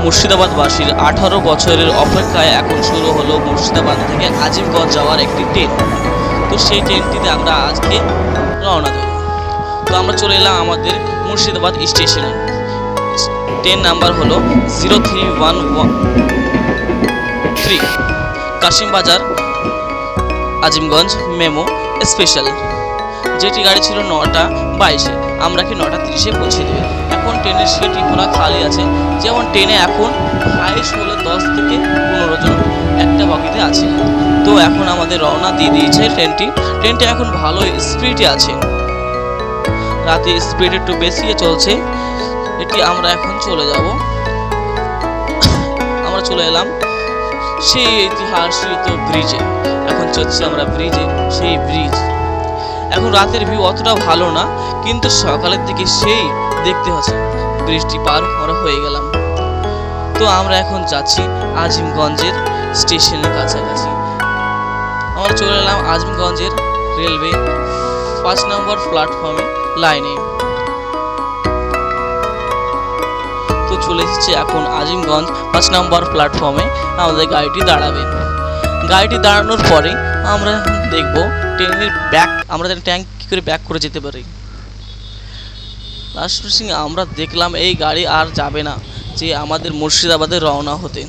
মুর্শিদাবাদবাসীর 18 বছরের অপেক্ষায় এখন শুরু হলো মুর্শিদাবাদ থেকে আজিমগঞ্জ যাওয়ার একটি ট্রেন। তো সেই ট্রেনটিতে আমরা আজকে রওনা দেব। তো আমরা চলে এলাম আমাদের মুর্শিদাবাদ স্টেশনে। ট্রেন নাম্বার হলো 03113 কাশিমবাজার আজিমগঞ্জ মেমো স্পেশাল। যেটি গাড়ি ছিল 9টা 22-এ, আমরা কি 9টা 30-এ পৌঁছে দেবে। এখন ট্রেনের সিটি পুরো খালি আছে, যেমন ট্রেনে এখন হাইস্ট হলো 10 থেকে 15 জন একটা বগিতে আছে। তো এখন আমাদের রওনা দিয়ে দিয়েছে ট্রেনটি এখন ভালো স্পিডে আছে, রাতে স্পিড একটু বেশি চলছে। এটি আমরা এখন চলে যাব। আমরা চলে এলাম সেই ঐতিহাসিক ব্রিজে। এখন চলছে আমরা ব্রিজে, সেই ব্রিজ। এখন রাতের ভিউ অতটা ভালো না, কিন্তু সকালের দিকে সেই দেখতে হচ্ছে। ব্রিজটি পার আমরা হয়ে গেলাম। তো আমরা এখন যাচ্ছি আজিমগঞ্জের স্টেশনের কাছাকাছি। আমরা চলে এলাম আজিমগঞ্জের রেলওয়ে 5 নম্বর প্ল্যাটফর্মে লাইনে। তো চলে এসেছে এখন আজিমগঞ্জ 5 নম্বর প্ল্যাটফর্মে আমাদের গাড়িটি দাঁড়াবে। গাড়িটি দাঁড়ানোর পরে আমরা দেখব ট্রেনের আমরা ট্যাঙ্ক কী করে ব্যাক করে যেতে পারি। লাস্ট আমরা দেখলাম এই গাড়ি আর যাবে না, যে আমাদের মুর্শিদাবাদে রওনা হতে।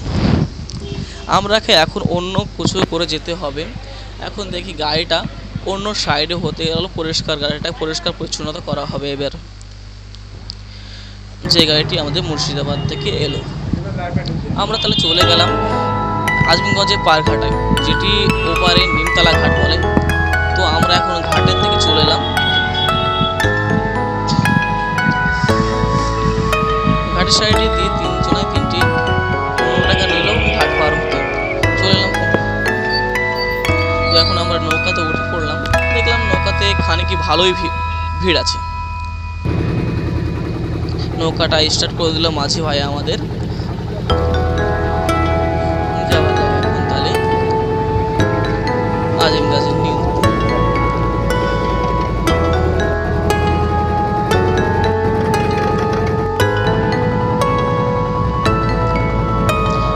আমরাকে এখন অন্য কিছু করে যেতে হবে। এখন দেখি গাড়িটা অন্য সাইডে হতে গেল পরিষ্কার, গাড়িটা পরিষ্কার পরিচ্ছন্নতা করা হবে এবার। যে গাড়িটি আমাদের মুর্শিদাবাদ থেকে এলো, আমরা তাহলে চলে গেলাম আজিমগঞ্জের পারঘাটায়, যেটি ওপারে নিমতলা ঘাট বলে। তো আমরা এখন ঘাটের দিকে চলে এলাম। ঘাটের সাইডে দিয়ে 3 টাকা নিল ঘাট পার হতে। চলে এলাম। তো এখন আমরা নৌকাতে উঠে পড়লাম। দেখলাম নৌকাতে খানিকি ভালোই ভিড় আছে। নৌকাটা স্টার্ট করে দিল মাঝি ভাই আমাদের। তাহলে আজিমগঞ্জের নিউ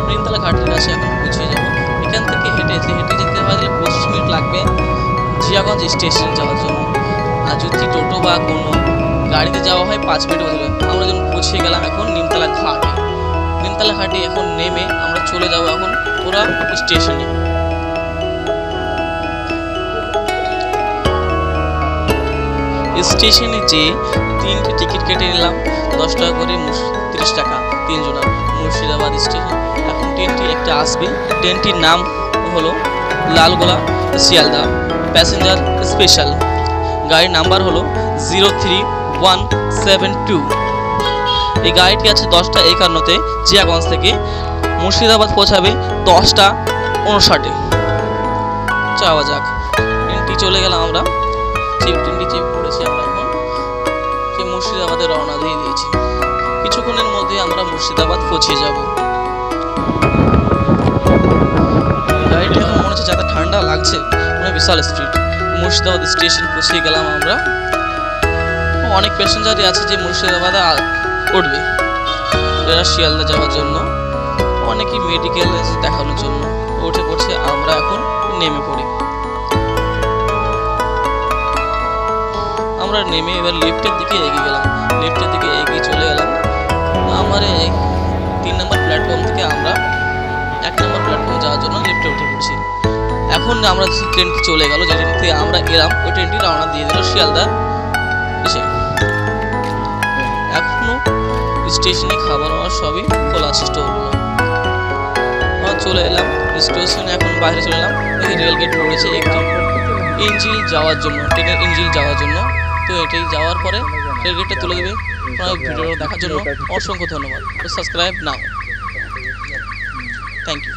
নিমতলা ঘাটের কাছে এখন পৌঁছে যাবো। এখান থেকে হেঁটে যেতে হলে 25 মিনিট লাগবে জিয়াগঞ্জ স্টেশন যাওয়ার জন্য। আর যদি টোটো বা কোনো গাড়িতে যাওয়া হয় 5 মিনিট হয়ে যাবে। আমরা যখন পৌঁছে গেলাম এখন নিমতলা ঘাটে। নিমতলা ঘাটে এখন নেমে আমরা চলে যাব এখন পুরা স্টেশনে। স্টেশনে যে 3টে টিকিট কেটে নিলাম, 10 টাকা করে, 30 টাকা 3 জনের মুর্শিদাবাদ স্টেশন। এখন ট্রেনটি একটা আসবে। ট্রেনটির নাম হলো লালগোলা শিয়ালদা প্যাসেঞ্জার স্পেশাল। গাড়ির নাম্বার হলো 03172। এই গাড়িটি আছে 10টা 51-তে জিয়াগঞ্জ থেকে মুর্শিদাবাদ পৌঁছাবে 10টা 59-এ। যাওয়া যাক। ট্রেনটি চলে গেলাম আমরা। ট্রেনটি চেক করেছি আমরা এখন যে মুর্শিদাবাদে রওনা দিয়ে দিয়েছি। কিছুক্ষণের মধ্যে আমরা মুর্শিদাবাদ পৌঁছে যাব। গাড়িটি এখন মনে হচ্ছে যাতে ঠান্ডা লাগছে, মানে বিশাল স্পিড। মুর্শিদাবাদ স্টেশন পৌঁছে গেলাম আমরা। অনেক প্যাসেঞ্জারই আছে যে মুর্শিদাবাদে উঠবে, এরা শিয়ালদা যাওয়ার জন্য, অনেকেই মেডিকেল দেখানোর জন্য উঠে পড়ছে। আমরা এখন নেমে পড়ি। আমরা নেমে এবার লিফটের দিকে এগিয়ে গেলাম। লিফটের দিকে এগিয়ে চলে গেলাম। আমার 3 নম্বর প্ল্যাটফর্ম থেকে আমরা 1 নম্বর প্ল্যাটফর্মে যাওয়ার জন্য লিফটে উঠে পড়ছি। এখন আমরা ট্রেনটি চলে গেল, যে ট্রেনটি আমরা এলাম ওই ট্রেনটি রওনা দিয়ে দিল শিয়ালদা এসে। এখনো স্টেশনে খাবার সবই খোলা আছে, স্টোরগুলো। আমরা চলে এলাম স্টেশনে। এখন বাইরে চলে এলাম। রেল গেট পড়েছে একটি ইঞ্জিল যাওয়ার জন্য, ট্রেনের ইঞ্জিল যাওয়ার জন্য। তো এটাই যাওয়ার পরে রেল গেটটা তুলে দেবে। ভিডিও দেখার জন্য অসংখ্য ধন্যবাদ। সাবস্ক্রাইব নাও। Thank you.